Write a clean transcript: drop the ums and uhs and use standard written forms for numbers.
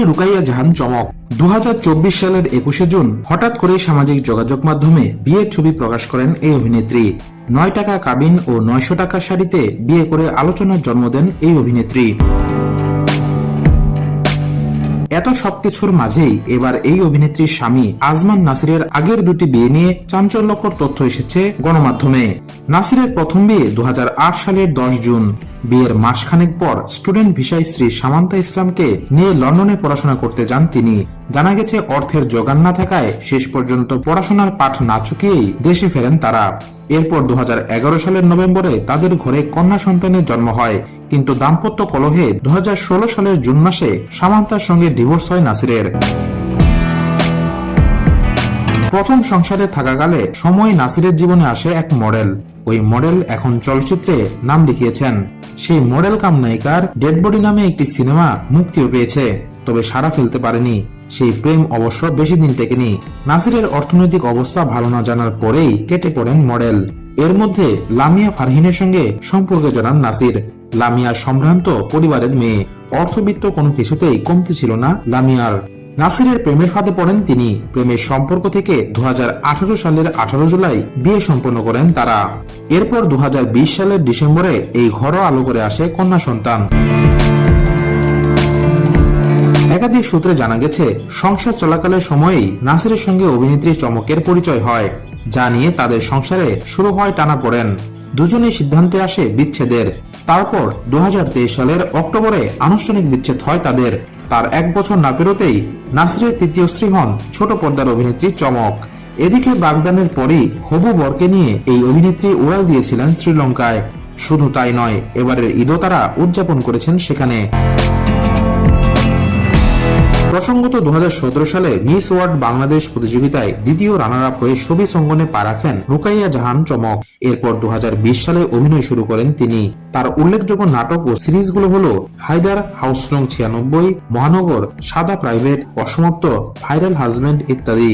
রুকাইয়া জাহান চমক। 2024 সালের 21শে জুন হঠাৎ করে সামাজিক যোগাযোগ মাধ্যমে বিয়ের ছবি প্রকাশ করেন এই অভিনেত্রী। 9 টাকা কাবিন ও 900 টাকার শাড়িতে বিয়ে করে আলোচনার জন্ম দেন এই অভিনেত্রী। এত সবকিছুর মাঝেই এবার এই অভিনেত্রীর স্বামী আজমান নাসিরের আগের দুটি বিয়ে নিয়ে চাঞ্চল্যকর তথ্য এসেছে গণমাধ্যমে। নাসিরের প্রথম বিয়ে 2008 সালের 10 জুন। বিয়ের মাসখানেক পর স্টুডেন্ট ভিসায় স্ত্রী সামান্তা ইসলামকে নিয়ে লন্ডনে পড়াশোনা করতে যান তিনি। জানা গেছে অর্থের যোগান না থাকায় শেষ পর্যন্ত পড়াশোনার পাঠ না চুকিয়েই দেশে ফেরেন তারা। এরপর 2011 সালের নভেম্বরে তাদের ঘরে কন্যা সন্তানের জন্ম হয়, কিন্তু দাম্পত্য কলহে 2016 সালের জুন মাসে সামান্তার সঙ্গে ডিভোর্স হয় নাসিরের। প্রথম সংসারে থাকাকালে সময় নাসিরের জীবনে আসে এক মডেল। ওই মডেল এখন চলচ্চিত্রে নাম লিখিয়েছেন। সেই মডেল কাম নায়িকার ডেড বডি নামে একটি সিনেমা মুক্তিও পেয়েছে, তবে সাড়া ফেলতে পারেনি। সেই প্রেম অবশ্য বেশি দিন টেকেনি। নাসিরের অর্থনৈতিক অবস্থা ভালো না জানার পরেই কেটে পড়েন মডেল। এর মধ্যে লামিয়া ফারহিনের সঙ্গে সম্পর্কে জড়ান নাসির। লামিয়া সম্ভ্রান্ত পরিবারের মেয়ে, অর্থবিত্ত কোনো কিছুতেই কমতি ছিল না লামিয়ার। নাসিরের প্রেমের ফাঁদে পড়েন তিনি। প্রেমের সম্পর্ক থেকে 2018 সালের 18 জুলাই বিয়ে সম্পন্ন করেন তারা। এরপর 2020 সালের ডিসেম্বরে এই ঘরোয়া আলো করে আসে কন্যা সন্তান। একাধিক সূত্রে জানা গেছে, সংসার চলাকালের সময়েই নাসিরের সঙ্গে অভিনেত্রী চমকের পরিচয় হয়, যা নিয়ে তাদের সংসারে শুরু হয় টানাপোড়েন। দুজনেই সিদ্ধান্তে আসে বিচ্ছেদের। তারপর 2023 সালের অক্টোবরে আনুষ্ঠানিক বিচ্ছেদ হয় তাদের। তার 1 বছর না পেরোতেই নাসিরের তৃতীয় স্ত্রী হন ছোট পর্দার অভিনেত্রী চমক। এদিকে বাগদানের পরই হবু বরকে নিয়ে এই অভিনেত্রী উড়াল দিয়েছিলেন শ্রীলঙ্কায়। শুধু তাই নয়, এবারের ঈদও তারা উদযাপন করেছেন সেখানে। প্রসঙ্গত 2017 সালে মিস ওয়ার্ল্ড বাংলাদেশ প্রতিযোগিতায় দ্বিতীয় রানার আপ হয়ে ছবি অঙ্গনে পা রাখেন রুকাইয়া জাহান চমক। এরপর 2020 সালে অভিনয় শুরু করেন তিনি। তার উল্লেখযোগ্য নাটক ও সিরিজগুলো হলো হায়দার, হাউস নং 96, মহানগর, সাদা প্রাইভেট, অসমাপ্ত, ভাইরাল হাজবেন্ড ইত্যাদি।